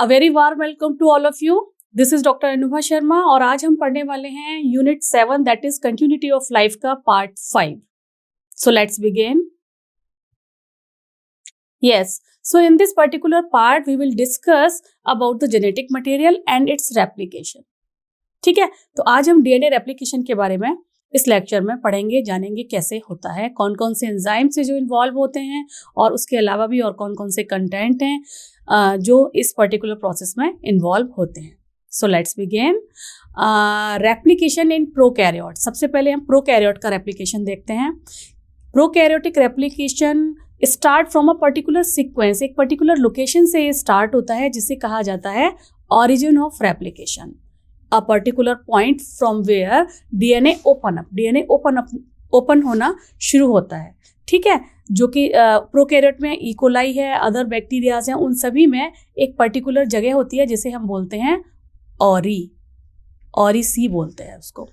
A very warm welcome to all of you. This is Dr. Anubha Sharma और आज हम पढ़ने वाले हैं unit 7 that is continuity of life का part 5. So let's begin. Yes, so in this particular part we will discuss about the genetic material and its replication. ठीक है, तो आज हम डीएनए रेप्लिकेशन के बारे में इस लेक्चर में पढ़ेंगे, जानेंगे कैसे होता है, कौन कौन से एंजाइम से जो इन्वॉल्व होते हैं और उसके अलावा भी और कौन कौन से कंटेंट हैं जो इस पर्टिकुलर प्रोसेस में इन्वॉल्व होते हैं. So let's begin. Replication in prokaryote. सबसे पहले हम प्रोकैरियोट का रेप्लिकेशन देखते हैं. Prokaryotic replication start from a particular sequence. एक पर्टिकुलर लोकेशन से ये स्टार्ट होता है जिसे कहा जाता है origin of replication. A particular point from where DNA open up. DNA open होना शुरू होता है. ठीक है, जो कि प्रोकैरियोट में इकोलाई है, अदर बैक्टीरियाज हैं, उन सभी में एक पर्टिकुलर जगह होती है जिसे हम बोलते हैं ऑरी सी बोलते हैं उसको.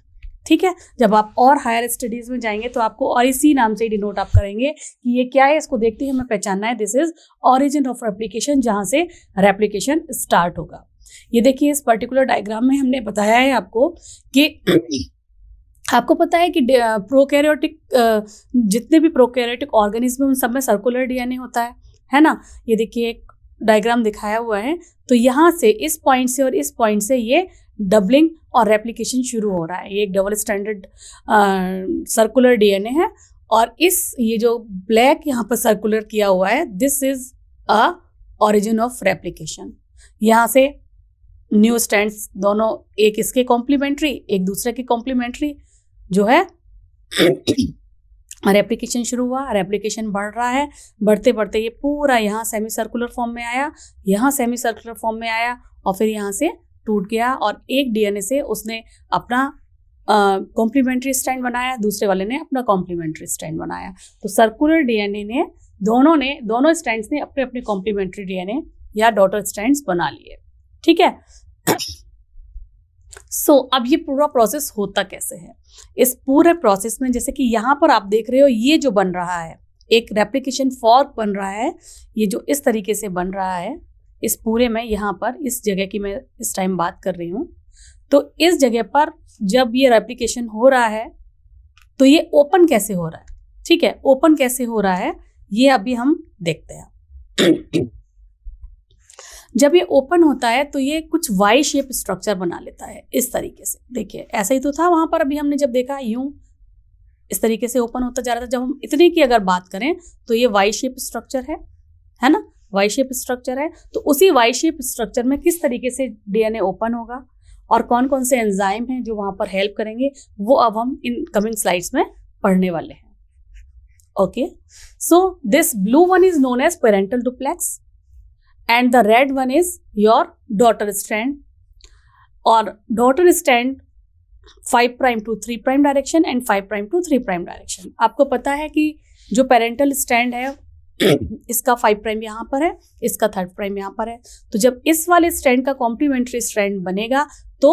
ठीक है, जब आप और हायर स्टडीज में जाएंगे तो आपको ऑरी सी नाम से ही डिनोट आप करेंगे कि ये क्या है, इसको देखते ही हमें पहचानना है. This is origin of replication, जहाँ से रेप्लिकेशन स्टार्ट होगा. ये देखिए, इस पर्टिकुलर डायग्राम में हमने बताया है आपको कि आपको पता है कि प्रोकैरियोटिक जितने भी प्रोकैरियोटिक ऑर्गेनिज्म उन सब में सर्कुलर डीएनए होता है ना. ये देखिए एक डायग्राम दिखाया हुआ है. तो यहाँ से इस पॉइंट से और इस पॉइंट से ये डबलिंग और रेप्लिकेशन शुरू हो रहा है. ये एक डबल स्टैंडर्ड सर्कुलर डीएनए है और ये जो ब्लैक यहाँ पर सर्कुलर किया हुआ है, this is a origin of replication. यहाँ से न्यू स्ट्रैंड्स दोनों एक इसके कॉम्प्लीमेंट्री एक दूसरे के कॉम्प्लीमेंट्री जो है रेप्लिकेशन शुरू हुआ. रेप्लिकेशन बढ़ रहा है, बढ़ते बढ़ते ये पूरा यहाँ सेमी सर्कुलर फॉर्म में आया, यहाँ सेमी सर्कुलर फॉर्म में आया और फिर यहाँ से टूट गया और एक डीएनए से उसने अपना कॉम्प्लीमेंट्री स्ट्रैंड बनाया, दूसरे वाले ने अपना कॉम्प्लीमेंट्री स्ट्रैंड बनाया. तो सर्कुलर डीएनए ने दोनों स्ट्रैंड्स ने अपने अपने कॉम्प्लीमेंट्री डीएनए या डॉटर स्ट्रैंड्स बना लिए. ठीक है. सो अब ये पूरा प्रोसेस होता कैसे है? इस पूरे प्रोसेस में जैसे कि यहाँ पर आप देख रहे हो, ये जो बन रहा है एक रेप्लिकेशन फॉर्क बन रहा है. ये जो इस तरीके से बन रहा है, इस पूरे में यहाँ पर इस जगह की मैं इस टाइम बात कर रही हूँ. तो इस जगह पर जब ये रेप्लिकेशन हो रहा है तो ये ओपन कैसे हो रहा है? ठीक है, ओपन कैसे हो रहा है ये अभी हम देखते हैं. जब ये ओपन होता है तो ये कुछ वाई शेप स्ट्रक्चर बना लेता है इस तरीके से. देखिए ऐसा ही तो था वहां पर, अभी हमने जब देखा यूं इस तरीके से ओपन होता जा रहा था. जब हम इतने की अगर बात करें तो ये वाई शेप स्ट्रक्चर है ना, वाई शेप स्ट्रक्चर है. तो उसी वाई शेप स्ट्रक्चर में किस तरीके से डीएनए ओपन होगा और कौन कौन से एंजाइम हैं जो वहां पर हेल्प करेंगे, वो अब हम इन कमिंग स्लाइड्स में पढ़ने वाले हैं. Okay, so this blue one is known as parental duplex and the red one is your daughter strand, or daughter strand 5 prime to 3 prime direction and 5 prime to 3 prime direction. आपको पता है कि जो parental strand है इसका 5 prime यहाँ पर है, इसका 3 प्राइम यहाँ पर है. तो जब इस वाले स्ट्रैंड का कॉम्प्लीमेंट्री स्ट्रैंड बनेगा तो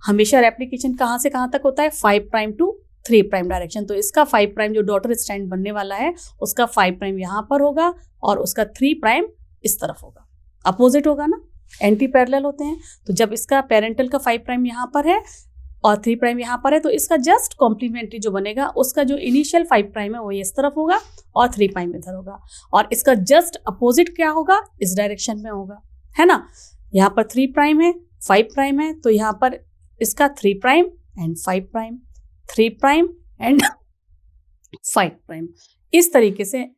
हमेशा रेप्लिकेशन कहाँ से कहाँ तक होता है? 5 प्राइम टू 3 प्राइम डायरेक्शन. तो इसका 5 प्राइम जो डॉटर स्ट्रैंड बनने वाला है उसका 5 प्राइम यहाँ पर होगा और उसका 3 प्राइम इस तरफ होगा. अपोजिट होगा ना, एंटी पैरेलल होते हैं. तो जब इसका पेरेंटल का 5 प्राइम यहाँ पर है और 3 प्राइम यहाँ पर है तो इसका जस्ट कॉम्प्लीमेंट्री जो बनेगा उसका जो इनिशियल 5 प्राइम है वो इस तरफ होगा और 3 प्राइम इधर होगा. और इसका जस्ट अपोजिट क्या होगा? इस डायरेक्शन में होगा, है ना. यहाँ पर 3 प्राइम है, 5 प्राइम है, तो यहाँ पर इसका 3 prime and 5 prime, 3 prime and 5 prime. इस तरीके से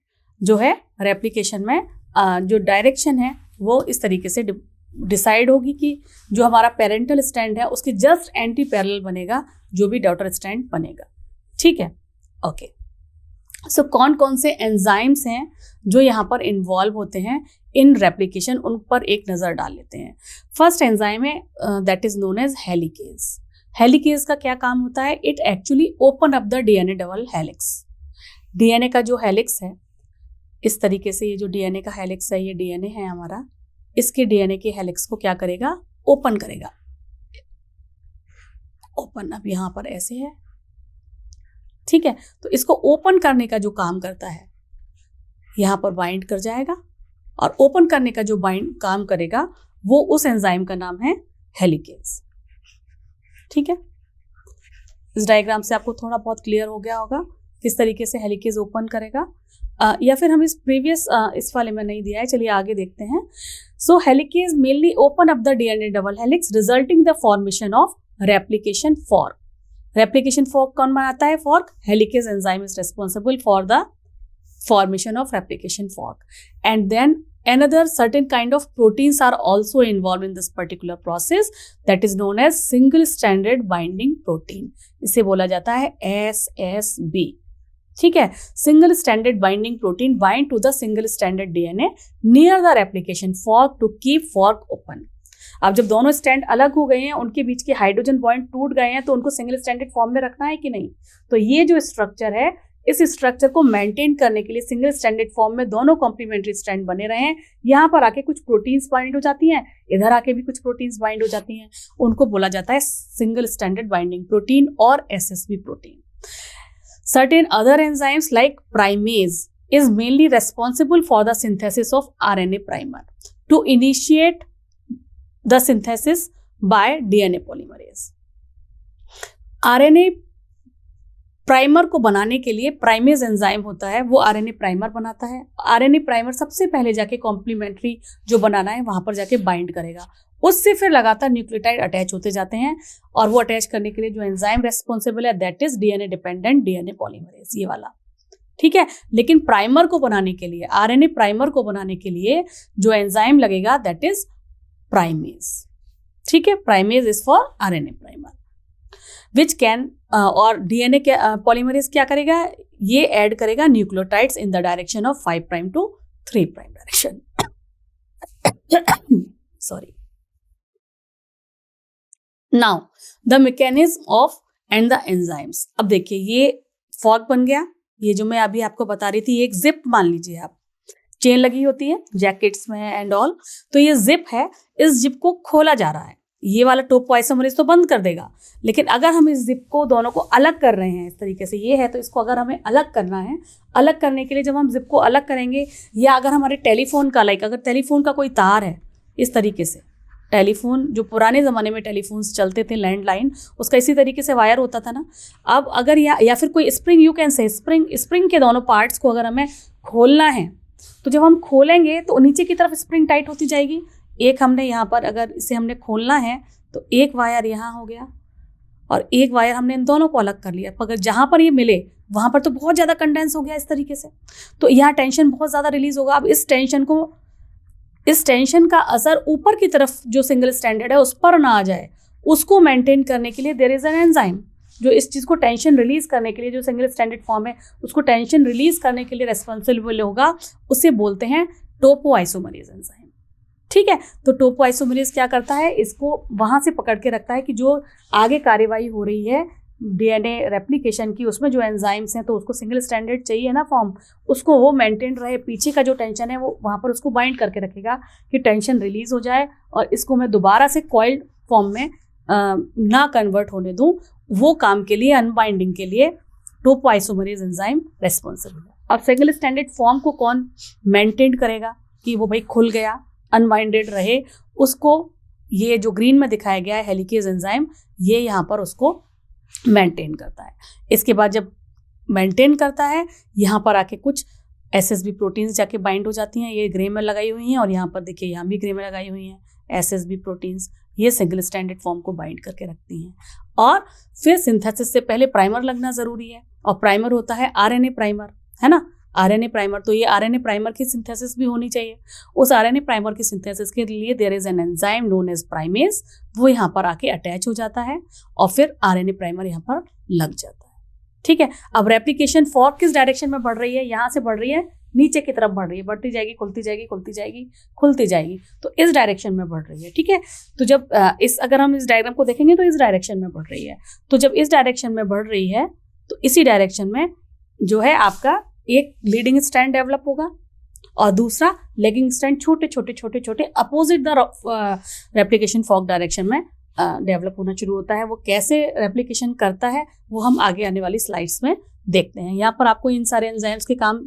जो है रेप्लिकेशन में जो डायरेक्शन है वो इस तरीके से डिसाइड होगी कि जो हमारा पेरेंटल स्ट्रैंड है उसकी जस्ट एंटी पैरेलल बनेगा जो भी डॉटर स्ट्रैंड बनेगा. ठीक है, ओके. सो कौन कौन से एंजाइम्स हैं जो यहाँ पर इन्वॉल्व होते हैं इन रेप्लिकेशन, उन पर एक नज़र डाल लेते हैं. फर्स्ट एंजाइम है that is known as helicase. Helicase का क्या काम होता है? It actually open up the DNA double helix. DNA का जो हेलिक्स है इस तरीके से, ये जो डीएनए का हेलिक्स है, ये डीएनए है हमारा, इसके डीएनए के हेलिक्स को क्या करेगा? ओपन करेगा. ओपन अब यहाँ पर ऐसे है. ठीक है, तो इसको ओपन करने का जो काम करता है यहाँ पर बाइंड कर जाएगा और ओपन करने का जो काम करेगा वो उस एंजाइम का नाम है हेलिकेज। ठीक है, इस डायग्राम से आपको थोड़ा बहुत क्लियर हो गया होगा किस तरीके से हेलिकेज ओपन करेगा। या फिर हम इस प्रीवियस इस वाले में नहीं दिया है, चलिए आगे देखते हैं। So helicase mainly open up the DNA double helix resulting the formation of replication fork. Replication fork कौन बनाता है? Fork. Helicase enzyme is responsible for the formation of replication fork, and then another certain kind of proteins are also involved in this particular process that is known as single stranded binding protein. इसे बोला जाता है SSB। ठीक है, single stranded binding protein bind to the single stranded DNA near the replication fork to keep fork open. अब जब दोनों stand अलग हो गए हैं, उनके बीच के हाइड्रोजन बॉन्ड टूट गए हैं, तो उनको सिंगल स्टैंडर्ड फॉर्म में रखना है कि नहीं? तो ये जो स्ट्रक्चर है, इस स्ट्रक्चर को मेंटेन करने के लिए सिंगल स्टैंडर्ड फॉर्म में दोनों कॉम्प्लीमेंट्री स्ट्रैंड बने रहे हैं। यहाँ पर आके कुछ प्रोटीन्स बाइंड हो जाती हैं, इधर आके भी कुछ प्रोटीन्स बाइंड हो जाती हैं, उनको बोला जाता है सिंगल स्टैंडर्ड बाइंडिंग प्रोटीन और SSB protein. Certain other enzymes like primase is mainly responsible for the synthesis of RNA primer to initiate the synthesis by DNA polymerase. RNA primer को बनाने के लिए प्राइमेज एंजाइम होता है, वो RNA primer बनाता है। आरएनए प्राइमर सबसे पहले जाके कॉम्प्लीमेंट्री जो बनाना है वहां पर जाके बाइंड करेगा, उससे फिर लगातार न्यूक्लियोटाइड अटैच होते जाते हैं, और वो अटैच करने के लिए जो एंजाइम रेस्पॉन्सिबल है that is DNA dependent DNA polymerase, ये वाला। ठीक है, लेकिन प्राइमर को बनाने के लिए, आरएनए प्राइमर को बनाने के लिए जो एंजाइम लगेगा दैट इज प्राइमेज। ठीक है, primase is for RNA primer which can और डीएनए पॉलीमरेज क्या करेगा? ये ऐड करेगा nucleotides in the direction of 5 prime to 3 prime direction. Sorry. Now the mechanism of and the enzymes. अब देखिए, ये फॉर्क बन गया, ये जो मैं अभी आपको बता रही थी, एक जिप मान लीजिए आप, चेन लगी होती है जैकेट्स में एंड ऑल, तो ये जिप है, इस जिप को खोला जा रहा है। ये वाला टोपोआइसोमरेज तो बंद कर देगा, लेकिन अगर हम इस जिप को दोनों को अलग कर रहे हैं इस तरीके से, ये है तो इसको अगर हमें अलग करना है, अलग करने के लिए जब हम जिप को अलग करेंगे, या अगर हमारे टेलीफोन का अगर टेलीफोन का कोई तार है इस तरीके से, टेलीफोन जो पुराने ज़माने में टेलीफोन्स चलते थे, लैंडलाइन, उसका इसी तरीके से वायर होता था ना। अब अगर या फिर कोई spring, you can say spring के दोनों पार्ट्स को अगर हमें खोलना है, तो जब हम खोलेंगे तो नीचे की तरफ स्प्रिंग टाइट होती जाएगी। एक हमने यहाँ पर अगर इसे हमने खोलना है तो एक वायर यहाँ हो गया और एक वायर हमने इन दोनों को अलग कर लिया। अगर जहाँ पर ये मिले वहाँ पर तो बहुत ज़्यादा कंडेंस हो गया इस तरीके से, तो यहाँ टेंशन बहुत ज़्यादा रिलीज होगा। अब इस टेंशन का असर ऊपर की तरफ जो सिंगल स्टैंडर्ड है उस पर ना आ जाए, उसको मेंटेन करने के लिए देयर इज एन एंजाइम जो इस चीज़ को टेंशन रिलीज करने के लिए, जो सिंगल स्टैंडर्ड फॉर्म है उसको टेंशन रिलीज करने के लिए रेस्पॉन्सिबल होगा, उसे बोलते हैं टोपोआइसोमरेज एंजाइम। ठीक है, तो टोपोआइसोमरेज क्या करता है? इसको वहाँ से पकड़ के रखता है कि जो आगे कार्यवाही हो रही है डीएनए रेप्लिकेशन की, उसमें जो एंजाइम्स हैं, तो उसको सिंगल स्टैंडर्ड चाहिए ना फॉर्म, उसको वो मेंटेन रहे, पीछे का जो टेंशन है वो वहाँ पर उसको बाइंड करके रखेगा कि टेंशन रिलीज हो जाए और इसको मैं दोबारा से कॉइल्ड फॉर्म में ना कन्वर्ट होने दूँ। वो काम के लिए, अनबाइंडिंग के लिए टोपोआइसोमरेज एंजाइम रेस्पॉन्सिबल है। अब सिंगल स्टैंडर्ड फॉर्म को कौन मेंटेन करेगा कि वो भाई खुल गया, अनबाइंडेड रहे, उसको ये जो ग्रीन में दिखाया गया है हेलिकेज एंजाइम, ये यहाँ पर उसको मेंटेन करता है। इसके बाद जब मेंटेन करता है, यहाँ पर आके कुछ एसएसबी प्रोटीन्स जाके बाइंड हो जाती हैं, ये ग्रे में लगाई हुई हैं, और यहाँ पर देखिए यहाँ भी ग्रे में लगाई हुई हैं एसएसबी प्रोटीन्स, ये सिंगल स्टैंडर्ड फॉर्म को बाइंड करके रखती हैं। और फिर सिंथेसिस से पहले प्राइमर लगना ज़रूरी है, और प्राइमर होता है आरएनए प्राइमर, है ना, आरएनए प्राइमर। तो ये आरएनए प्राइमर की सिंथेसिस भी होनी चाहिए। उस आरएनए प्राइमर की सिंथेसिस के लिए there is an enzyme known as primase, वो यहाँ पर आके अटैच हो जाता है और फिर आरएनए प्राइमर यहाँ पर लग जाता है। ठीक है, अब रेप्लिकेशन फॉर्क किस डायरेक्शन में बढ़ रही है? यहाँ से बढ़ रही है, नीचे की तरफ बढ़ रही है, बढ़ती जाएगी, खुलती जाएगी, खुलती जाएगी, खुलती जाएगी, तो इस डायरेक्शन में बढ़ रही है। ठीक है, तो जब अगर हम इस डायग्राम को देखेंगे तो इस डायरेक्शन में बढ़ रही है। तो जब इस डायरेक्शन में बढ़ रही है तो इसी डायरेक्शन में जो है आपका एक लीडिंग स्ट्रैंड डेवलप होगा और दूसरा लेगिंग स्ट्रैंड छोटे छोटे छोटे छोटे opposite the replication fork direction में डेवलप होना शुरू होता है। वो कैसे रेप्लिकेशन करता है वो हम आगे आने वाली स्लाइड्स में देखते हैं। यहाँ पर आपको इन सारे एंजाइम्स के काम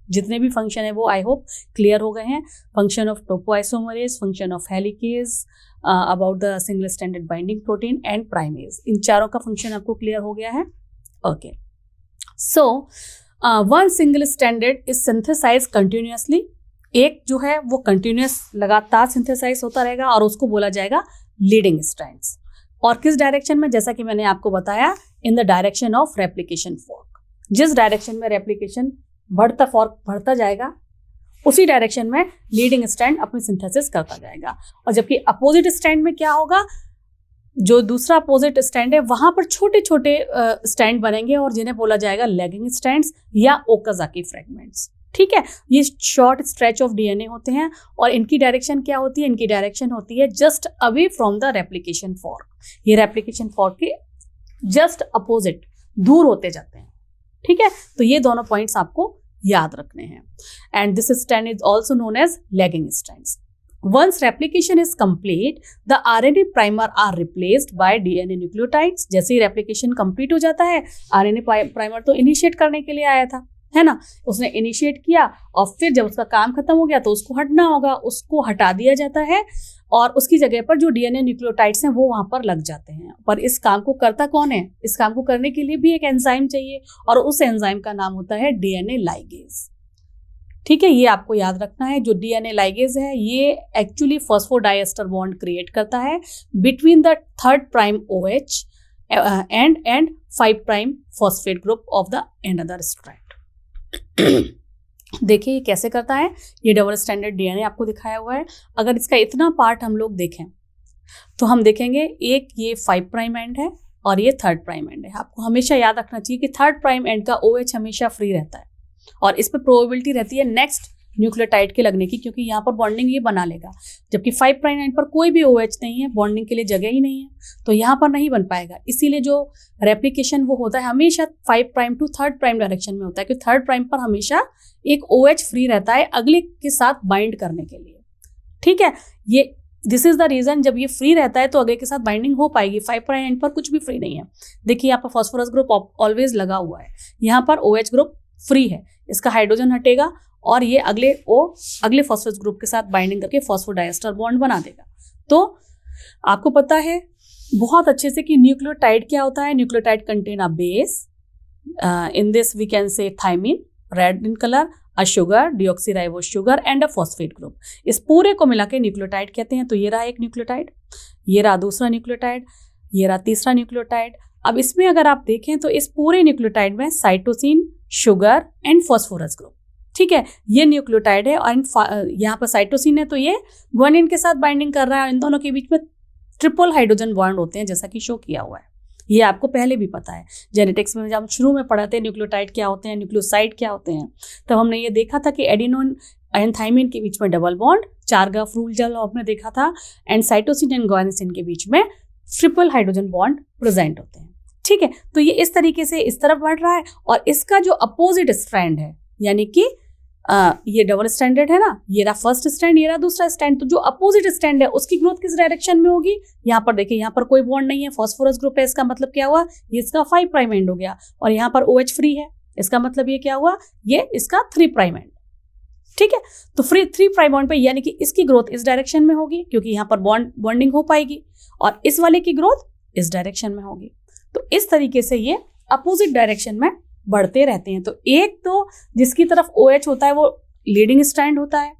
जितने भी फंक्शन है वो आई होप क्लियर हो गए हैं। Function of topoisomerase, function of helicase, about the single stranded binding protein and primase, इन चारों का फंक्शन आपको क्लियर हो गया है। Okay, so one single stranded is synthesize continuously, एक जो है वो कंटिन्यूअस लगातार सिंथेसाइज होता रहेगा और उसको बोला जाएगा लीडिंग स्ट्रैंड्स। और किस डायरेक्शन में, जैसा कि मैंने आपको बताया, इन the direction of replication fork. जिस डायरेक्शन में रेप्लिकेशन फॉर्क बढ़ता जाएगा उसी डायरेक्शन में लीडिंग स्ट्रैंड अपनी सिंथेसिस करता जाएगा। और जबकि अपोजिट स्ट्रैंड में क्या होगा, जो दूसरा अपोजिट स्ट्रैंड है वहां पर छोटे छोटे स्ट्रैंड बनेंगे और जिन्हें बोला जाएगा लैगिंग स्ट्रैंड्स या ओकाजाकी फ्रेगमेंट्स। ठीक है, ये शॉर्ट स्ट्रेच ऑफ डीएनए होते हैं और इनकी डायरेक्शन क्या होती है, इनकी डायरेक्शन होती है just away from the replication fork. ये रेप्लिकेशन फॉर्क के जस्ट अपोजिट दूर होते जाते हैं। ठीक है, तो ये दोनों पॉइंट्स आपको याद रखने हैं। And this strand is also known as lagging strands. Once replication is complete, the RNA primer are replaced by DNA nucleotides। जैसे ही replication complete हो जाता है, RNA primer तो initiate करने के लिए आया था, है ना, उसने इनिशिएट किया और फिर जब उसका काम खत्म हो गया तो उसको हटना होगा, उसको हटा दिया जाता है और उसकी जगह पर जो डीएनए न्यूक्लियोटाइड्स हैं वो वहां पर लग जाते हैं। पर इस काम को करता कौन है, इस काम को करने के लिए भी एक एंजाइम चाहिए और उस एंजाइम का नाम होता है डीएनए लाइगेज। ठीक है, ये आपको याद रखना है। जो डीएनए लाइगेज है ये एक्चुअली फॉस्फोडाइएस्टर बॉन्ड क्रिएट करता है between the 3 prime OH and 5 prime phosphate group of the another strand. देखिए ये कैसे करता है, ये डबल स्ट्रैंडेड डीएनए आपको दिखाया हुआ है। अगर इसका इतना पार्ट हम लोग देखें तो हम देखेंगे एक ये 5 प्राइम एंड है और ये 3 प्राइम एंड है। आपको हमेशा याद रखना चाहिए कि 3 प्राइम एंड का OH हमेशा फ्री रहता है और इस पर प्रोबेबिलिटी रहती है नेक्स्ट न्यूक्लियोटाइड के लगने की, क्योंकि यहाँ पर बॉन्डिंग ये बना लेगा। जबकि 5 प्राइम एंड पर कोई भी OH नहीं है, बॉन्डिंग के लिए जगह ही नहीं है, तो यहाँ पर नहीं बन पाएगा। इसीलिए जो रेप्लिकेशन वो होता है हमेशा 5 प्राइम टू 3 प्राइम डायरेक्शन में होता है, क्योंकि 3 प्राइम पर हमेशा एक OH फ्री रहता है अगले के साथ बाइंड करने के लिए। ठीक है, ये दिस इज द रीजन, जब ये फ्री रहता है तो अगले के साथ बाइंडिंग हो पाएगी। 5 प्राइम एंड पर कुछ भी फ्री नहीं है। देखिए यहाँ पर फॉस्फोरस ग्रुप ऑलवेज लगा हुआ है, यहाँ पर OH ग्रुप फ्री है, इसका हाइड्रोजन हटेगा और ये अगले फॉस्फोरस ग्रुप के साथ बाइंडिंग करके फॉस्फोडाइएस्टर बॉन्ड बना देगा। तो आपको पता है बहुत अच्छे से कि न्यूक्लियोटाइड क्या होता है। Nucleotide contain a base, in this we can say thymine, red in colour, a sugar, deoxyribose sugar and a phosphate group. इस पूरे को मिला के न्यूक्लियोटाइड कहते हैं। तो ये रहा एक न्यूक्लियोटाइड, ये रहा दूसरा न्यूक्लियोटाइड, ये रहा तीसरा न्यूक्लियोटाइड। अब इसमें अगर आप देखें तो इस पूरे न्यूक्लियोटाइड में cytosine, sugar and phosphorus group, ठीक है, ये न्यूक्लियोटाइड है और यहाँ पर साइटोसिन है तो ये ग्वानिन के साथ बाइंडिंग कर रहा है और इन दोनों के बीच में ट्रिपल हाइड्रोजन बॉन्ड होते हैं जैसा कि शो किया हुआ है। ये आपको पहले भी पता है, जेनेटिक्स में जब हम शुरू में पढ़ाते हैं न्यूक्लियोटाइड क्या होते हैं, न्यूक्लियोसाइड क्या होते हैं, तब हमने ये देखा था कि एडिनोन एंड थाइमिन के बीच में डबल बॉन्ड, चारगाफ रूल जब आपने देखा था, एंड साइटोसिन एंड ग्वानिसिन के बीच में ट्रिपल हाइड्रोजन बॉन्ड प्रेजेंट होते हैं। ठीक है, तो ये इस तरीके से इस तरफ बढ़ रहा है और इसका जो अपोजिट स्ट्रैंड है, यानी कि ये डबल स्ट्रैंडेड है ना, ये रहा फर्स्ट स्ट्रैंड, ये रहा दूसरा स्ट्रैंड, तो जो अपोजिट स्ट्रैंड है उसकी ग्रोथ किस डायरेक्शन में होगी। यहाँ पर देखिए, यहाँ पर कोई बॉन्ड नहीं है, फॉस्फोरस ग्रुप है, इसका मतलब क्या हुआ, ये इसका 5 प्राइम एंड हो गया और यहाँ पर OH फ्री है, इसका मतलब ये क्या हुआ, ये इसका 3 प्राइम एंड। ठीक है, तो फ्री 3 प्राइम बॉन्ड पे यानी कि इसकी ग्रोथ इस डायरेक्शन में होगी क्योंकि यहाँ पर बॉन्डिंग हो पाएगी और इस वाले की ग्रोथ इस डायरेक्शन में होगी। तो इस तरीके से ये अपोजिट डायरेक्शन में बढ़ते रहते हैं। तो एक तो जिसकी तरफ OH होता है वो लीडिंग स्ट्रैंड होता है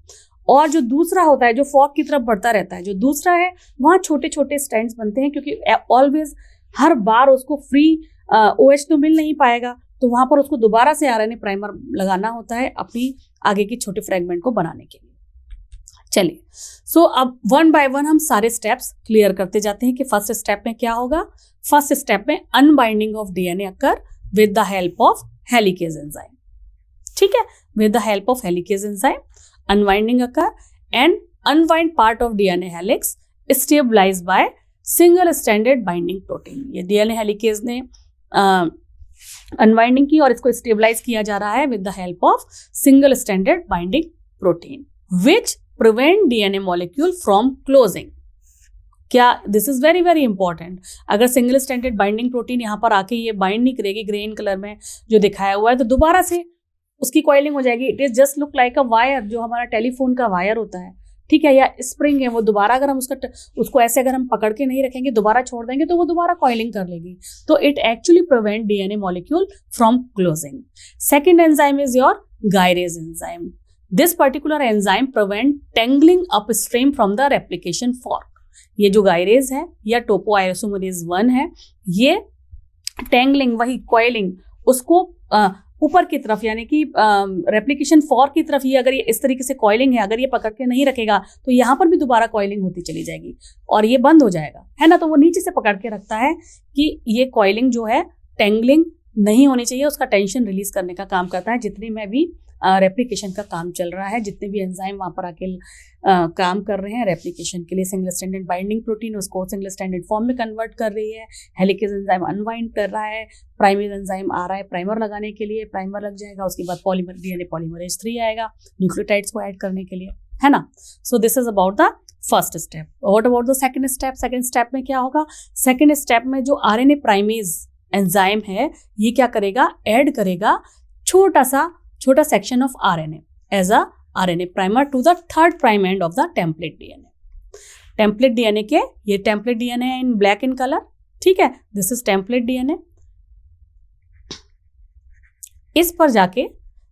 और जो दूसरा होता है जो फॉर्क की तरफ बढ़ता रहता है, जो दूसरा है वहाँ छोटे छोटे स्ट्रैंड्स बनते हैं क्योंकि ऑलवेज हर बार उसको फ्री OH तो मिल नहीं पाएगा, तो वहाँ पर उसको दोबारा से RNA प्राइमर लगाना होता है अपनी आगे की छोटे फ्रेगमेंट को बनाने के लिए। चलिए, सो अब 1 बाय 1 हम सारे स्टेप्स क्लियर करते जाते हैं कि फर्स्ट स्टेप में क्या होगा। फर्स्ट स्टेप में unbinding of DNA occur with the help of helicase enzyme। ठीक है, with the help of helicase enzyme unwinding occur and unwind part of DNA helix stabilized by single stranded binding protein। ये DNA helicase ने unwinding की और इसको stabilise किया जा रहा है with the help of single stranded binding protein which prevent DNA molecule from closing। क्या, this is very very important. अगर सिंगल स्ट्रैंडेड बाइंडिंग प्रोटीन यहाँ पर आके ये बाइंड नहीं करेगी ग्रीन कलर में जो दिखाया हुआ है, तो दोबारा से उसकी कॉइलिंग हो जाएगी। It is just look like a wire, जो हमारा टेलीफोन का वायर होता है, ठीक है, या स्प्रिंग है, वो दोबारा अगर हम उसको ऐसे अगर हम पकड़ के नहीं रखेंगे, दोबारा छोड़ देंगे तो वो दोबारा कॉइलिंग कर लेगी। तो it actually prevent DNA molecule from closing. Second enzyme is your gyrase enzyme. This particular enzyme prevent tangling upstream from the replication fork. ये जो गायरेज है या टोपोआइसोमरेज 1 है, ये टेंगलिंग, वही कॉइलिंग, उसको ऊपर की तरफ यानी कि रेप्लिकेशन फॉर्क की तरफ, ये अगर ये इस तरीके से कॉइलिंग है, अगर ये पकड़ के नहीं रखेगा तो यहाँ पर भी दोबारा कॉइलिंग होती चली जाएगी और ये बंद हो जाएगा, है ना। तो वो नीचे से पकड़ के रखता है कि ये कॉइलिंग जो है, टेंगलिंग नहीं होनी चाहिए, उसका टेंशन रिलीज करने का काम करता है। जितने में भी रेप्लिकेशन का काम चल रहा है, जितने भी एंजाइम वहाँ पर आके काम कर रहे हैं रेप्लिकेशन के लिए, सिंगल स्टैंडर्ड बाइंडिंग प्रोटीन उसको सिंगल स्टैंडर्ड फॉर्म में कन्वर्ट कर रही है, हेलिकेज एंजाइम अनवाइंड कर रहा है, प्राइमेज एंजाइम आ रहा है प्राइमर लगाने के लिए, प्राइमर लग जाएगा, उसके बाद पॉलीमर डीएनए पॉलीमरेज 3 आएगा न्यूक्लियोटाइड्स को ऐड करने के लिए, है ना। सो this is about the first step. What about the second step? Second step में क्या होगा? सेकंड स्टेप में जो आरएनए प्राइमेज एंजाइम है, ये क्या करेगा? ऐड करेगा छोटा section of RNA as a RNA primer to the third prime end of the template DNA. Template DNA के, ये टेम्पलेट डीएनए है इन ब्लैक इन कलर, ठीक है, दिस इज टेम्पलेट डीएनए। इस पर जाके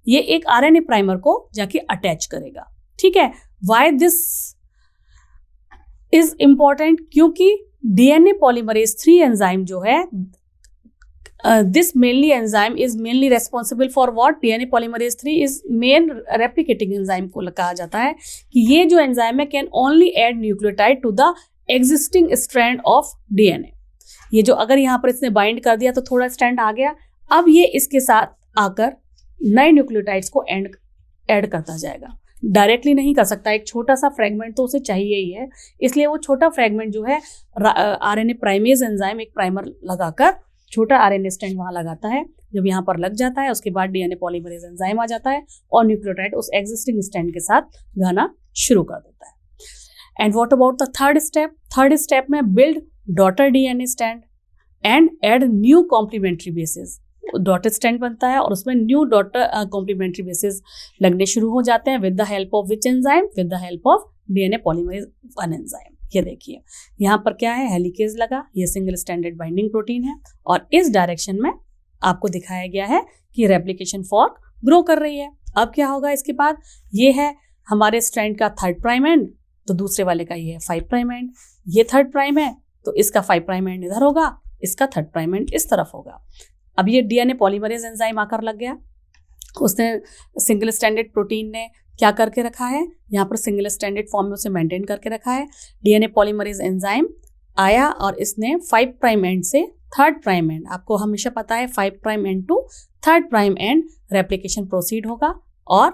ये एक आरएनए प्राइमर को जाके अटैच करेगा, ठीक है। Why this is important? क्योंकि डीएनए पॉलीमरेज 3 एंजाइम जो है, this mainly enzyme is mainly responsible for what? DNA polymerase 3 is main replicating enzyme को कहा जाता है कि ये जो एंजाइम है can only add nucleotide to the existing strand of DNA। ये जो अगर यहाँ पर इसने बाइंड कर दिया तो थोड़ा स्ट्रैंड आ गया, अब ये इसके साथ आकर नए न्यूक्लियोटाइड्स को ऐड करता जाएगा। डायरेक्टली नहीं कर सकता, एक छोटा सा फ्रेगमेंट तो उसे चाहिए ही है, इसलिए वो छोटा फ्रेगमेंट जो है आरएनए प्राइमेज एंजाइम एक प्राइमर लगाकर छोटा आरएनए स्ट्रैंड वहां लगाता है। जब यहाँ पर लग जाता है उसके बाद डीएनए पॉलीमरेज एंजाइम आ जाता है और न्यूक्लियोटाइड उस एग्जिस्टिंग स्ट्रैंड के साथ गाना शुरू कर देता है। And what about the third step? Third step में build daughter DNA strand and add new complementary bases. Daughter strand बनता है और उसमें न्यू डॉटर कॉम्प्लीमेंट्री बेसिस लगने शुरू हो जाते हैं। With the help of which enzyme? With the help of DNA polymerase 1 enzyme. ये देखिए यहाँ पर क्या है, हेलिकेज लगा, ये सिंगल स्टैंडर्ड बाइंडिंग प्रोटीन है और इस डायरेक्शन में आपको दिखाया गया है कि रेप्लिकेशन फॉर्क ग्रो कर रही है। अब क्या होगा इसके बाद? ये है हमारे स्ट्रैंड का 3rd प्राइम एंड, तो दूसरे वाले का ये है 5 प्राइम एंड, ये 3rd प्राइम है तो इसका 5 प्राइम एंड इधर होगा, इसका 3rd प्राइम एंड इस तरफ होगा। अब ये डीएनए पॉलीमरेज एंजाइम आकर लग गया, उसने सिंगल स्टैंडर्ड प्रोटीन ने क्या करके रखा है, यहाँ पर सिंगल स्टैंडर्ड फॉर्म में उसे मेंटेन करके रखा है। डीएनए पॉलीमरेज एंजाइम आया और इसने 5 प्राइम एंड से 3rd प्राइम एंड, आपको हमेशा पता है 5 prime end to 3rd prime end replication proceed होगा और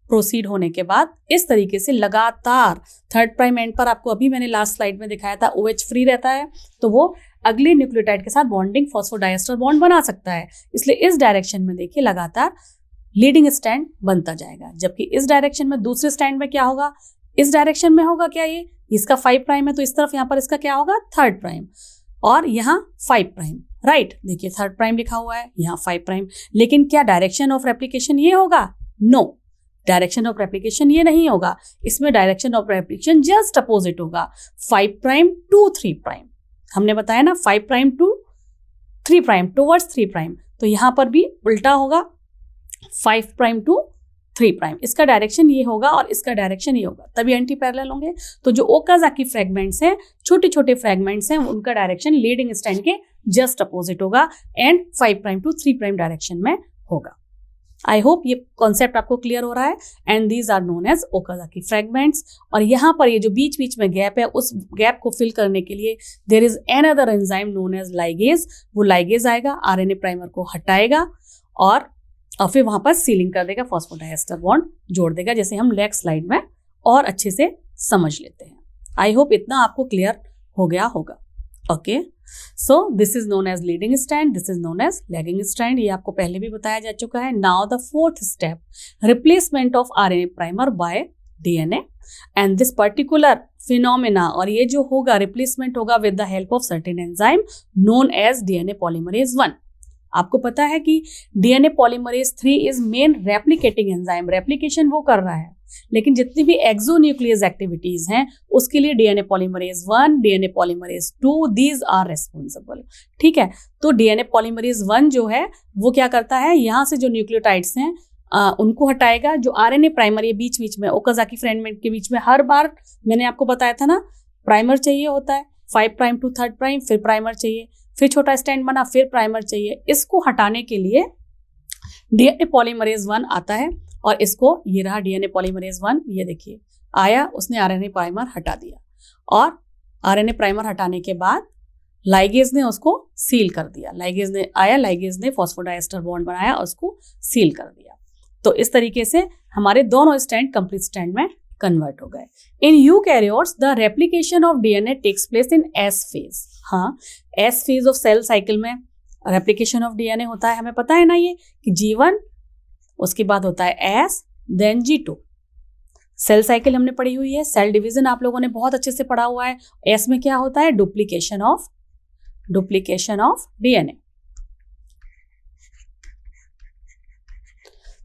प्रोसीड होने के बाद इस तरीके से लगातार 3rd प्राइम एंड पर, आपको अभी मैंने लास्ट स्लाइड में दिखाया था, OH फ्री रहता है तो वो अगले न्यूक्लियोटाइड के साथ बॉन्डिंग फॉस्फोडाइएस्टर बॉन्ड बना सकता है। इसलिए इस डायरेक्शन में देखिए लगातार लीडिंग स्टैंड बनता जाएगा, जबकि इस डायरेक्शन में दूसरे स्टैंड में क्या होगा, इस डायरेक्शन में होगा क्या, ये इसका 5 प्राइम है तो इस तरफ यहाँ पर इसका क्या होगा 3rd प्राइम और यहाँ 5 प्राइम, राइट। देखिए 3rd प्राइम लिखा हुआ है, यहाँ 5 प्राइम, लेकिन क्या डायरेक्शन ऑफ रेप्लिकेशन ये होगा? नो, डायरेक्शन ऑफ रेप्लिकेशन ये नहीं होगा, इसमें direction of replication just opposite होगा, 5 प्राइम टू 3 प्राइम। हमने बताया ना 5 prime to 3 prime towards 3 prime, तो यहाँ पर भी उल्टा होगा 5 प्राइम टू 3 प्राइम। इसका डायरेक्शन ये होगा और इसका डायरेक्शन ये होगा, तभी एंटी पैरेलल होंगे। तो जो ओकाज़ाकी फ्रेगमेंट्स हैं, छोटे छोटे फ्रेगमेंट्स हैं, उनका डायरेक्शन लीडिंग स्टैंड के जस्ट अपोजिट होगा and 5 prime to 3 prime direction में होगा। आई होप ये कॉन्सेप्ट आपको क्लियर हो रहा है। And these are known as Okazaki fragments. और यहाँ पर ये जो बीच बीच में गैप है, उस गैप को फिल करने के लिए there is another enzyme known as ligase. वो लाइगेज आएगा, आरएनए प्राइमर को हटाएगा और फिर वहां पर सीलिंग कर देगा, फॉस्फोडाइएस्टर बॉन्ड जोड़ देगा, जैसे हम नेक्स्ट स्लाइड में और अच्छे से समझ लेते हैं। आई होप इतना आपको क्लियर हो गया होगा। Okay, so this is known as leading strand, this is known as lagging strand. ये आपको पहले भी बताया जा चुका है। Now the 4th step, replacement of RNA primer by DNA and this particular phenomena, और ये जो होगा रिप्लेसमेंट होगा with the help of certain enzyme known as DNA polymerase 1। आपको पता है कि DNA polymerase 3 is main replicating enzyme, replication वो कर रहा है, लेकिन जितनी भी एक्सोन्यूक्लियस एक्टिविटीज हैं उसके लिए DNA polymerase 1, DNA polymerase 2 these are responsible. ठीक है, तो डीएनए पॉलीमरेज 1 जो है वो क्या करता है, यहाँ से जो न्यूक्लियोटाइड्स हैं उनको हटाएगा। जो आरएनए प्राइमर, ये बीच बीच में ओकाजाकी फ्रेगमेंट के बीच में हर बार मैंने आपको बताया था ना, प्राइमर चाहिए होता है 5 प्राइम टू 3 प्राइम, फिर प्राइमर चाहिए, फिर छोटा स्टैंड बना, फिर प्राइमर चाहिए। इसको हटाने के लिए डीएनए पॉलीमरेज 1 आता है और इसको, ये रहा डीएनए पॉलीमरेज 1, ये देखिए आया, उसने आरएनए प्राइमर हटा दिया और आरएनए प्राइमर हटाने के बाद लाइगेज ने उसको सील कर दिया। लाइगेज ने आया, लाइगेज ने फॉस्फोडाइएस्टर बॉन्ड बनाया और उसको सील कर दिया। तो इस तरीके से हमारे दोनों स्टैंड कंप्लीट स्टैंड में कन्वर्ट हो गए। In eukaryotes the replication of DNA takes place in S phase. हाँ, S phase of cell cycle में रेप्लिकेशन ऑफ डीएनए होता है, हमें पता है ना ये कि G1, उसके बाद होता है S, then G2। Cell cycle हमने पढ़ी हुई है, सेल डिवीजन आप लोगों ने बहुत अच्छे से पढ़ा हुआ है। एस में क्या होता है, डुप्लीकेशन ऑफ डीएनए।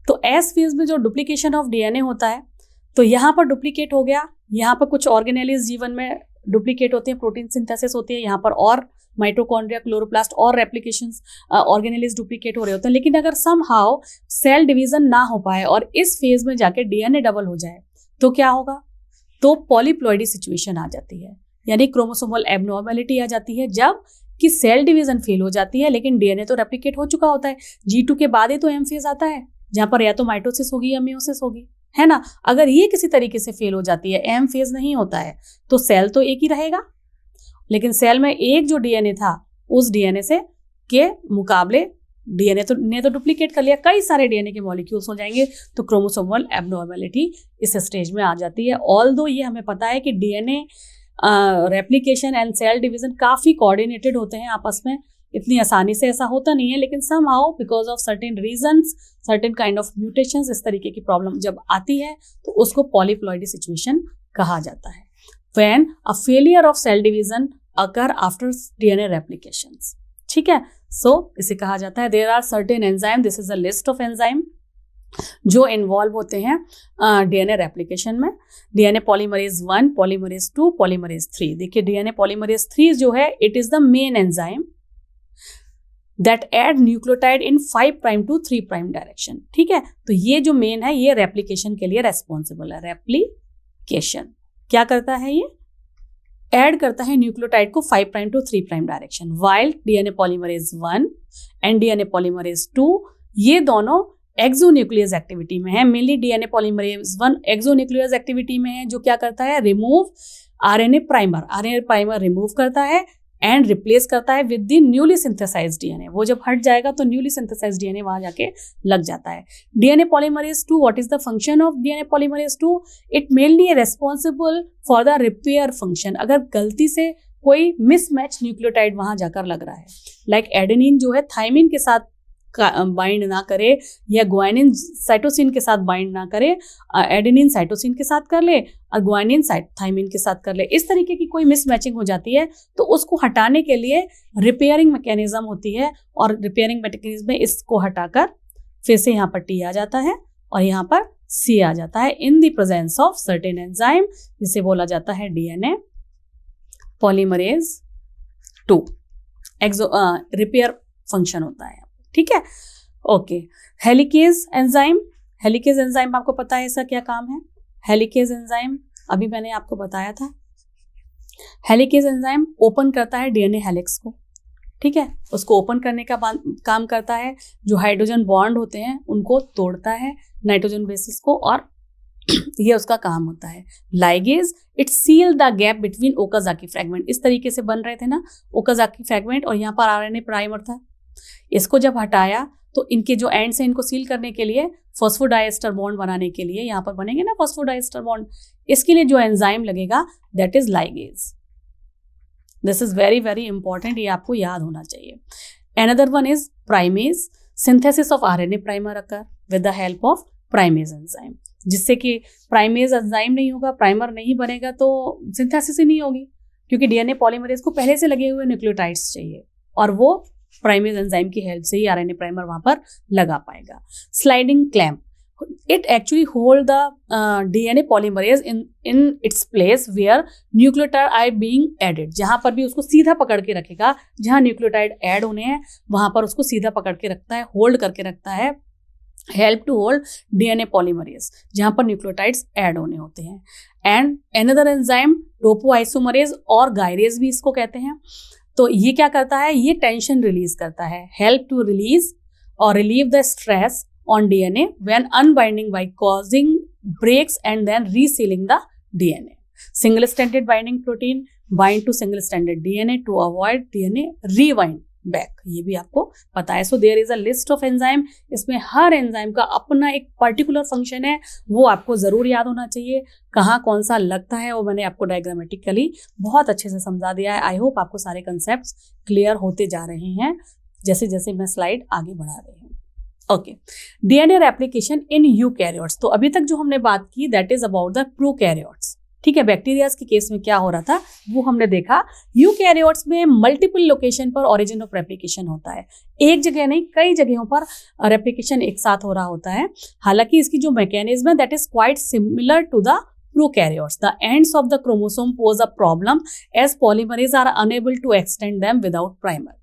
तो एस फेज में जो डुप्लीकेशन ऑफ डीएनए होता है, तो यहाँ पर डुप्लीकेट हो गया, यहाँ पर कुछ ऑर्गेनेलिस जीवन में डुप्लीकेट होते हैं, प्रोटीन सिंथेसिस होती है, यहाँ पर और माइटोकॉन्ड्रिया, क्लोरोप्लास्ट और रेप्लिकेशंस ऑर्गेनेलिस डुप्लीकेट हो रहे होते हैं। लेकिन अगर समहाउ सेल डिवीजन ना हो पाए और इस फेज में जाके डीएनए डबल हो जाए तो क्या होगा, तो पॉलीप्लॉइडी सिचुएशन आ जाती है, यानी क्रोमोसोमल एबनॉर्मेलिटी आ जाती है, जब कि सेल डिवीजन फेल हो जाती है लेकिन डीएनए तो रेप्लिकेट हो चुका होता है। G2 के बाद ही तो एम फेज आता है, जहां पर या तो माइटोसिस होगी या मियोसिस होगी, है ना। अगर ये किसी तरीके से फेल हो जाती है, एम फेज नहीं होता है, तो सेल तो एक ही रहेगा, लेकिन सेल में एक जो डीएनए था उस डीएनए से के मुकाबले डीएनए तो ने तो डुप्लीकेट कर लिया, कई सारे डीएनए के मॉलिक्यूल्स हो जाएंगे, तो क्रोमोसोमल एबनॉर्मेलिटी इस स्टेज में आ जाती है। ऑल्दो ये हमें पता है कि DNA replication and cell division काफी कोऑर्डिनेटेड होते हैं आपस में, इतनी आसानी से ऐसा होता नहीं है, लेकिन somehow because of certain reasons, certain kind of mutations, इस तरीके की प्रॉब्लम जब आती है तो उसको पॉलीप्लॉइडी सिचुएशन कहा जाता है। When a failure of cell division occur after DNA replications. ठीक है, सो इसे कहा जाता है, there are certain enzyme, this is a list of enzyme जो इन्वॉल्व होते हैं डीएनए रेप्लिकेशन में। डीएनए पॉलीमरेज 1, पॉलीमरेज 2, पॉलीमरेज 3। देखिए डीएनए पॉलीमरेज 3 जो है, it is the main enzyme that add nucleotide in 5 prime to 3 prime direction. ठीक है, तो ये जो मेन है ये रेप्लिकेशन के लिए रेस्पॉन्सिबल है। रेप्लिकेशन क्या करता है, ये ऐड करता है न्यूक्लियोटाइड को 5 prime to 3 prime direction. While DNA polymerase 1 and DNA polymerase 2 ये दोनों एक्सोन्यूक्लियस एक्टिविटी में है। Mainly DNA polymerase 1 exonuclease activity में है, जो क्या करता है, रिमूव आरएनए प्राइमर रिमूव करता है एंड रिप्लेस करता है with the newly synthesized DNA. वो जब हट जाएगा तो न्यूली सिंथेसाइज्ड डीएनए वहां जाके लग जाता है। DNA polymerase 2, what is the function of DNA polymerase 2? It mainly responsible for the repair function. अगर गलती से कोई मिसमैच न्यूक्लियोटाइड वहां जाकर लग रहा है, लाइक एडेनिन जो है थाइमिन के साथ बाइंड ना करे या ग्वानिन साइटोसिन के साथ बाइंड ना करे, एडेनिन साइटोसिन के साथ कर ले और ग्वानिन थाइमिन के साथ कर ले, इस तरीके की कोई मिसमैचिंग हो जाती है तो उसको हटाने के लिए रिपेयरिंग मैकेनिज्म होती है, और रिपेयरिंग मैकेनिज्म में इसको हटाकर फिर से यहाँ पर टी आ जाता है और यहाँ पर सी आ जाता है in the presence of certain enzyme, जिसे बोला जाता है डीएनए पॉलीमरेज 2। रिपेयर फंक्शन होता है। ठीक है, ओके। हेलिकेज एंजाइम आपको पता है इसका क्या काम है। हेलिकेज एंजाइम अभी मैंने आपको बताया था। हेलिकेज एंजाइम ओपन करता है डीएनए हेलिक्स को। ठीक है, उसको ओपन करने का काम करता है, जो हाइड्रोजन बॉन्ड होते हैं उनको तोड़ता है, नाइट्रोजन बेसिस को, और ये उसका काम होता है। Ligase it seal the gap between Okazaki fragment. इस तरीके से बन रहे थे ना ओकाजाकी फ्रैगमेंट, और यहाँ पर आरएनए प्राइमर था। इसको जब हटाया तो इनके जो एंड से इनको सील करने के लिए, फॉस्फोडाइएस्टर बॉन्ड बनाने के लिए, यहाँ पर बनेंगे ना फॉस्फोडाइएस्टर बॉन्ड, इसके लिए जो एंजाइम लगेगा that is ligase. This is very very important, ये आपको याद होना चाहिए। Another one is primase. Synthesis of RNA primer occur with the help of primase enzyme, जिससे कि प्राइमेज एंजाइम नहीं होगा, प्राइमर नहीं बनेगा तो सिंथेसिस ही नहीं होगी, क्योंकि डीएनए पॉलीमरेज को पहले से लगे हुए न्यूक्लियोटाइड्स चाहिए और वो प्राइमेज एंजाइम की हेल्प से ही आरएनए प्राइमर वहां पर लगा पाएगा। Sliding clamp, it actually hold the DNA polymerase in its place where nucleotide are being added। जहां पर भी उसको सीधा पकड़ के रखेगा, जहां न्यूक्लियोटाइड ऐड होने हैं वहां पर उसको सीधा पकड़ के रखता है, होल्ड करके रखता है। Help to hold DNA polymerase, जहां पर न्यूक्लियोटाइड्स ऐड होने होते हैं। एंड अनदर एंजाइम टोपोआइसोमरेज और गायरेज भी इसको कहते हैं। तो ये क्या करता है, ये टेंशन रिलीज करता है, हेल्प टू रिलीज और relieve the stress on DNA when unbinding by causing breaks and then resealing the DNA. Single stranded binding protein bind to single stranded DNA to avoid DNA rewind back, ये भी आपको पता है। So there is a list of enzyme, इसमें हर enzyme का अपना एक particular function है, वो आपको जरूर याद होना चाहिए। कहाँ कौन सा लगता है वो मैंने आपको डायग्रामेटिकली बहुत अच्छे से समझा दिया है। आई होप आपको सारे कंसेप्ट क्लियर होते जा रहे हैं जैसे जैसे मैं स्लाइड आगे बढ़ा रही हूँ। Okay, DNA replication in eukaryotes. तो अभी तक जो हमने बात की that is about the prokaryotes, ठीक है। बैक्टीरियाज के केस में क्या हो रहा था वो हमने देखा। यूकैरियोट्स में मल्टीपल लोकेशन पर ओरिजिन ऑफ रेप्लिकेशन होता है, एक जगह नहीं कई जगहों पर रेप्लिकेशन एक साथ हो रहा होता है। हालांकि इसकी जो मैकेनिज्म है that is quite similar to the prokaryotes. The ends of the chromosome pose a problem as polymerase are unable to extend them without primer,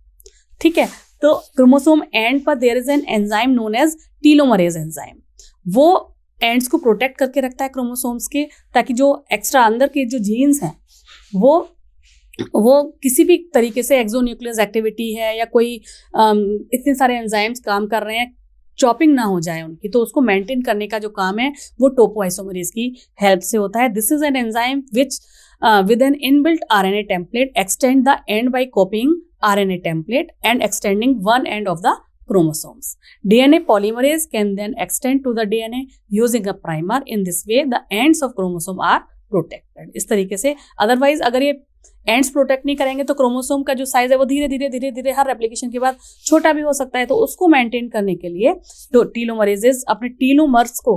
ठीक है। तो क्रोमोसोम एंड पर there is an enzyme known as telomerase enzyme, वो ends को protect करके रखता है chromosomes के, ताकि जो एक्स्ट्रा अंदर के जो जीन्स हैं वो किसी भी तरीके से एक्सोन्यूक्लियस एक्टिविटी है या कोई इतने सारे एंजाइम्स काम कर रहे हैं, चॉपिंग ना हो जाए उनकी, तो उसको मेंटेन करने का जो काम है वो टोपोआइसोमरेज की हेल्प से होता है। This is an enzyme which with an inbuilt RNA template extend the end by copying RNA template and extending one end of the chromosomes. DNA polymerase can then extend to the DNA using a primer. In this way, the ends of chromosome are protected. इस तरीके से, otherwise अगर ये ends protect नहीं करेंगे तो chromosome का जो साइज है वो धीरे धीरे हर रेप्लिकेशन के बाद छोटा भी हो सकता है। तो उसको मेंटेन करने के लिए तो टीलोमरेजेस अपने टीलोमर्स को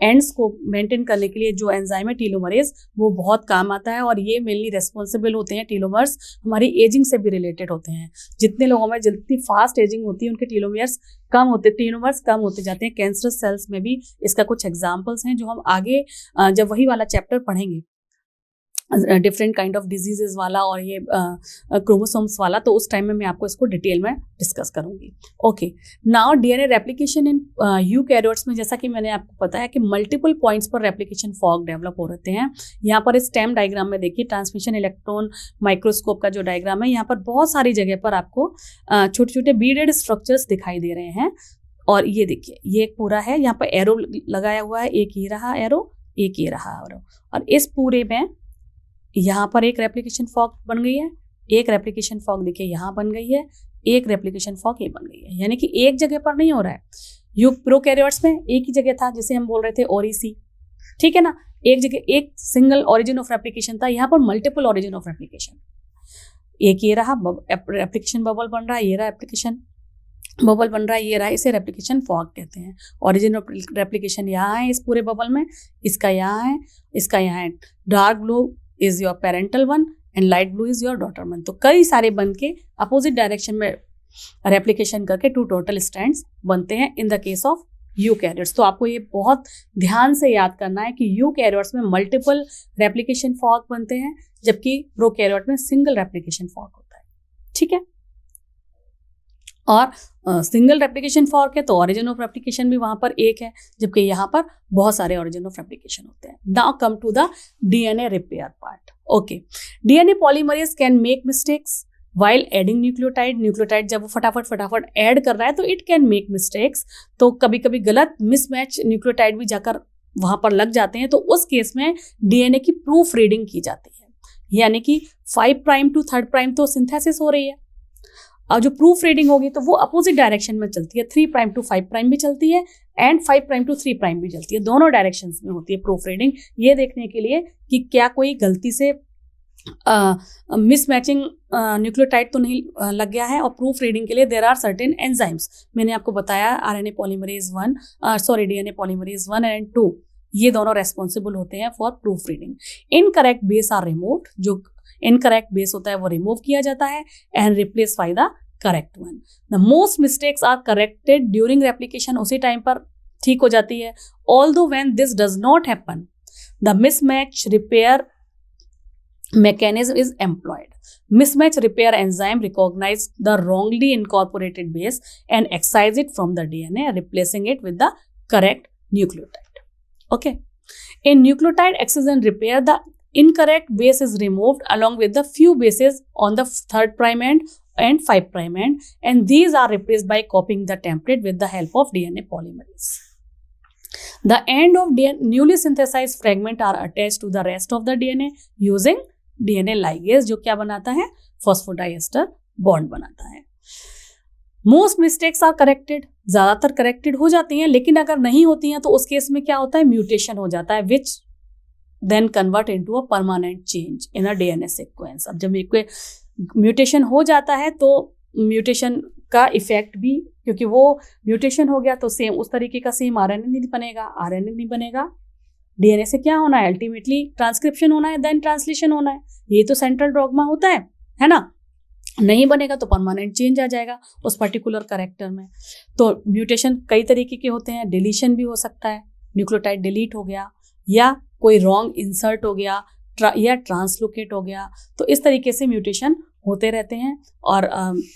एंड्स को मेंटेन करने के लिए जो एंजाइम है टीलोमरेज वो बहुत काम आता है। और ये मेनली रेस्पॉन्सिबल होते हैं, टीलोमर्स हमारी एजिंग से भी रिलेटेड होते हैं। जितने लोगों में जितनी फास्ट एजिंग होती है उनके टीलोमर्स कम होते जाते हैं। कैंसरस सेल्स में भी इसका कुछ एग्जाम्पल्स हैं जो हम आगे जब वही वाला चैप्टर पढ़ेंगे डिफरेंट काइंड ऑफ डिजीजेस वाला और ये क्रोमोसोम्स वाला, तो उस टाइम में मैं आपको इसको डिटेल में डिस्कस करूंगी। Okay, now DNA replication in eukaryotes में जैसा कि मैंने आपको बताया कि मल्टीपल पॉइंट्स पर रेप्लिकेशन फॉर्क डेवलप हो रहते हैं। यहाँ पर स्टेम डायग्राम में देखिए, ट्रांसमिशन इलेक्ट्रॉन माइक्रोस्कोप का जो डायग्राम है, यहाँ पर बहुत सारी जगह पर आपको छोटे छोटे बीडेड स्ट्रक्चर्स दिखाई दे रहे हैं। और ये देखिए, ये एक पूरा है, यहाँ पर एरो लगाया हुआ है, एक ये रहा एरो, एक ये रहा एरो, और इस पूरे में यहाँ पर एक रेप्लिकेशन फॉर्क बन गई है, एक रेप्लिकेशन फॉर्क देखिए यहाँ बन गई है, एक रेप्लिकेशन फॉर्क ये बन गई है। यानी कि एक जगह पर नहीं हो रहा है। प्रोकैरियोट्स में एक ही जगह था, जिसे हम बोल रहे थे ओरिसी, ठीक है ना, एक जगह एक सिंगल ओरिजिन ऑफ रेप्लिकेशन था। यहाँ पर मल्टीपल ओरिजिन ऑफ रेप्लिकेशन, एक ये रहा रेप्लिकेशन बबल बन रहा है, ये रहा रेप्लिकेशन बबल बन रहा है, ये रहा, इसे रेप्लिकेशन फॉर्क कहते हैं। ओरिजिन ऑफ रेप्लिकेशन यहाँ है इस पूरे बबल में, इसका यहाँ है, इसका यहाँ है। Dark blue is your parental one and light blue is your daughter one. तो कई सारे बन के अपोजिट डायरेक्शन में रेप्लिकेशन करके 2 टोटल स्ट्रैंड्स बनते हैं इन द केस ऑफ यूकैरियोट्स। तो आपको ये बहुत ध्यान से याद करना है कि यूकैरियोट्स में मल्टीपल रेप्लिकेशन फॉर्क बनते हैं, जबकि प्रोकैरियोट में सिंगल रेप्लिकेशन फॉर्क होता है, ठीक है। और सिंगल रेप्लिकेशन फॉर्क है तो ओरिजिन ऑफ रेप्लिकेशन भी वहां पर एक है, जबकि यहाँ पर बहुत सारे ओरिजिन ऑफ रेप्लिकेशन होते हैं। Now come to the DNA repair part. Okay, DNA polymerase can make mistakes while adding nucleotide जब वो फटाफट ऐड कर रहा है तो इट कैन मेक मिस्टेक्स। तो कभी कभी गलत मिसमैच न्यूक्लियोटाइड भी जाकर वहां पर लग जाते हैं, तो उस केस में डीएनए की प्रूफ रीडिंग की जाती है। यानी कि 5 प्राइम टू 3 प्राइम तो सिंथेसिस हो रही है, और जो प्रूफ रीडिंग होगी तो वो अपोजिट डायरेक्शन में चलती है, 3 प्राइम टू 5 प्राइम भी चलती है एंड 5 प्राइम टू 3 प्राइम भी चलती है, दोनों डायरेक्शंस में होती है प्रूफ रीडिंग, ये देखने के लिए कि क्या कोई गलती से मिसमैचिंग न्यूक्लियोटाइड तो नहीं लग गया है। और प्रूफ रीडिंग के लिए देयर आर सर्टेन एंजाइम्स, मैंने आपको बताया RNA polymerase 1 DNA polymerase 1 and 2, ये दोनों रेस्पॉन्सिबल होते हैं for proof reading. Incorrect base are removed, जो इनकरेक्ट बेस होता है वो रिमूव किया जाता है and replace by the correct one. The most mistakes are corrected during replication, उसी टाइम पर ठीक हो जाती है। Although when this does not happen the mismatch repair mechanism is employed. Mismatch repair enzyme recognize the wrongly incorporated base and excise it from the DNA, replacing it with the correct nucleotide. Okay. In nucleotide excision repair, the incorrect base is removed along with the few bases on the 3' end and 5' end, and these are replaced by copying the template with the help of DNA polymerase. The end of newly synthesized fragment are attached to the rest of the DNA using DNA ligase, जो क्या बनाता है, phosphodiester bond बनाता है। Most mistakes are corrected, ज्यादातर corrected हो जाती हैं, लेकिन अगर नहीं होती हैं तो उस केस में क्या होता है, म्यूटेशन हो जाता है, which then convert into a permanent change in a DNA sequence. अब जब एक म्यूटेशन हो जाता है तो म्यूटेशन का इफेक्ट भी, क्योंकि वो म्यूटेशन हो गया तो सेम उस तरीके का सेम आरएनए नहीं बनेगा, आरएनए नहीं बनेगा। डीएनए से क्या होना है, अल्टीमेटली ट्रांसक्रिप्शन होना है, देन ट्रांसलेशन होना है, ये तो सेंट्रल डॉगमा होता है ना। नहीं बनेगा तो परमानेंट चेंज आ जाएगा उस पर्टिकुलर कैरेक्टर में। तो म्यूटेशन कई तरीके के होते हैं, डिलीशन भी हो सकता है, न्यूक्लियोटाइड डिलीट हो गया, या कोई रॉन्ग इंसर्ट हो गया, या ट्रांसलोकेट हो गया। तो इस तरीके से म्यूटेशन होते रहते हैं, और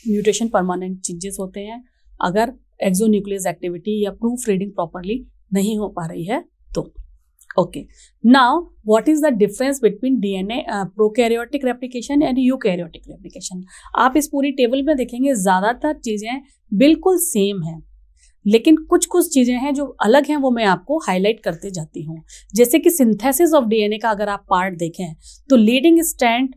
म्यूटेशन परमानेंट चेंजेस होते हैं अगर एक्सोन्यूक्लियस एक्टिविटी या प्रूफ रीडिंग प्रॉपरली नहीं हो पा रही है तो। Okay, now what is the difference between DNA prokaryotic replication and eukaryotic replication? आप इस पूरी टेबल में देखेंगे ज़्यादातर चीज़ें बिल्कुल सेम हैं, लेकिन कुछ कुछ चीज़ें हैं जो अलग हैं, वो मैं आपको हाईलाइट करते जाती हूँ। जैसे कि सिंथेसिस ऑफ डीएनए का अगर आप पार्ट देखें तो लीडिंग स्ट्रैंड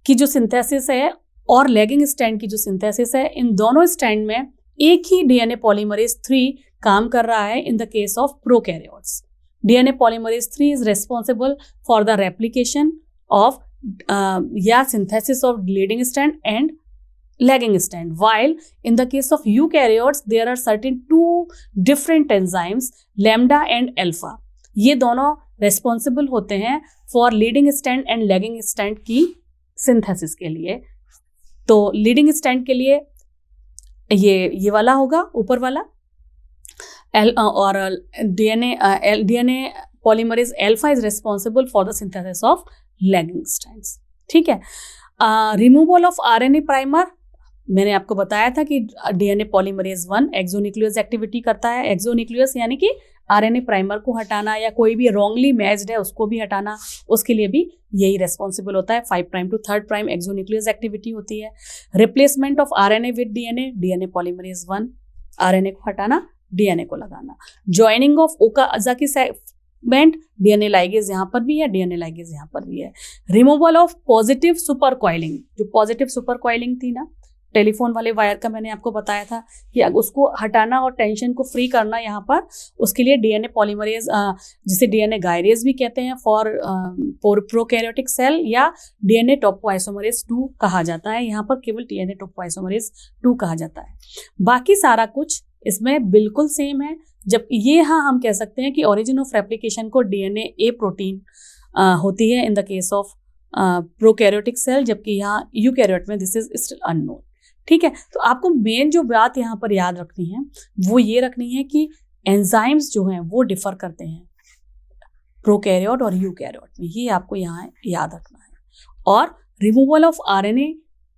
की जो सिंथेसिस है और लैगिंग स्ट्रैंड की जो सिंथेसिस है, इन दोनों स्ट्रैंड में एक ही डीएनए पॉलीमरेज 3 काम कर रहा है in the case of prokaryotes. DNA polymerase 3 is responsible for the replication of synthesis of leading strand and lagging strand, while in the case of eukaryotes there are certain 2 different enzymes, lambda and alpha. ये दोनों responsible होते हैं for leading strand and lagging strand की synthesis के लिए। तो leading strand के लिए ये वाला होगा, ऊपर वाला, और DNA polymerase alpha is responsible for the synthesis of lagging strands। ठीक है। रिमूवल ऑफ RNA प्राइमर, मैंने आपको बताया था कि DNA polymerase 1 एक्सोन्यूक्लियस एक्टिविटी करता है। एक्सोन्यूक्लियस यानी कि RNA प्राइमर को हटाना या कोई भी रॉन्गली मैच्ड है उसको भी हटाना, उसके लिए भी यही रेस्पॉन्सिबल होता है। 5' टू 3' एक्सोन्यूक्लियस एक्टिविटी होती है। Replacement of RNA with DNA polymerase 1, RNA को हटाना, डीएनए को लगाना। Joining of Okazaki segment, DNA ligase यहाँ पर भी है, डीएनए लाइगेज यहाँ पर भी है। Removal of positive super coiling, जो पॉजिटिव सुपर कॉइलिंग थी ना टेलीफोन वाले वायर का, मैंने आपको बताया था कि उसको हटाना और टेंशन को फ्री करना यहाँ पर, उसके लिए डीएनए पॉलीमरेज, जिसे डीएनए गायरेज भी कहते हैं फॉर प्रोकैरियोटिक सेल, या डीएनए टोपोआइसोमरेज 2 कहा जाता है। यहाँ पर केवल डीएनए टोपोआइसोमरेज 2 कहा जाता है। बाकी सारा कुछ इसमें बिल्कुल सेम है। जब ये हम कह सकते हैं कि ओरिजिन ऑफ रेप्लिकेशन को डीएनए ए प्रोटीन होती है in the case of prokaryotic cell, जबकि यहाँ यूकैरियोट में दिस इज स्टिल अननोन। ठीक है। तो आपको मेन जो बात यहाँ पर याद रखनी है वो ये रखनी है कि एंजाइम्स जो हैं वो डिफर करते हैं प्रोकैरियोट और यूकैरियोट में, ये आपको यहाँ याद रखना है। और रिमूवल ऑफ आरएनए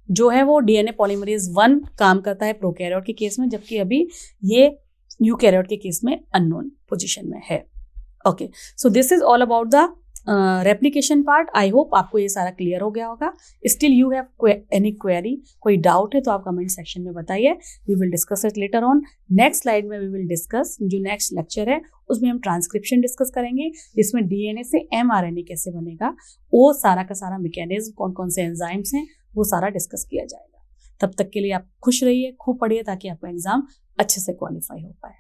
जो है वो डीएनए पॉलीमरेज 1 काम करता है प्रोकैरियोट के केस में, जबकि अभी ये यूकैरियोट के केस में अननोन पोजीशन में है। Okay, so this is all about the replication part. I hope आपको ये सारा क्लियर हो गया होगा। Still you have any query, कोई डाउट है तो आप कमेंट सेक्शन में बताइए। We will discuss it later on. Next slide में वी विल डिस्कस, जो नेक्स्ट लेक्चर है उसमें हम ट्रांसक्रिप्शन डिस्कस करेंगे, जिसमें डीएनए से एमआरएनए कैसे बनेगा, वो सारा का सारा मैकेनिज्म, कौन कौन से एंजाइम्स हैं, वो सारा डिस्कस किया जाएगा। तब तक के लिए आप खुश रहिए, खूब पढ़िए, ताकि आपका एग्जाम अच्छे से क्वालिफाई हो पाए।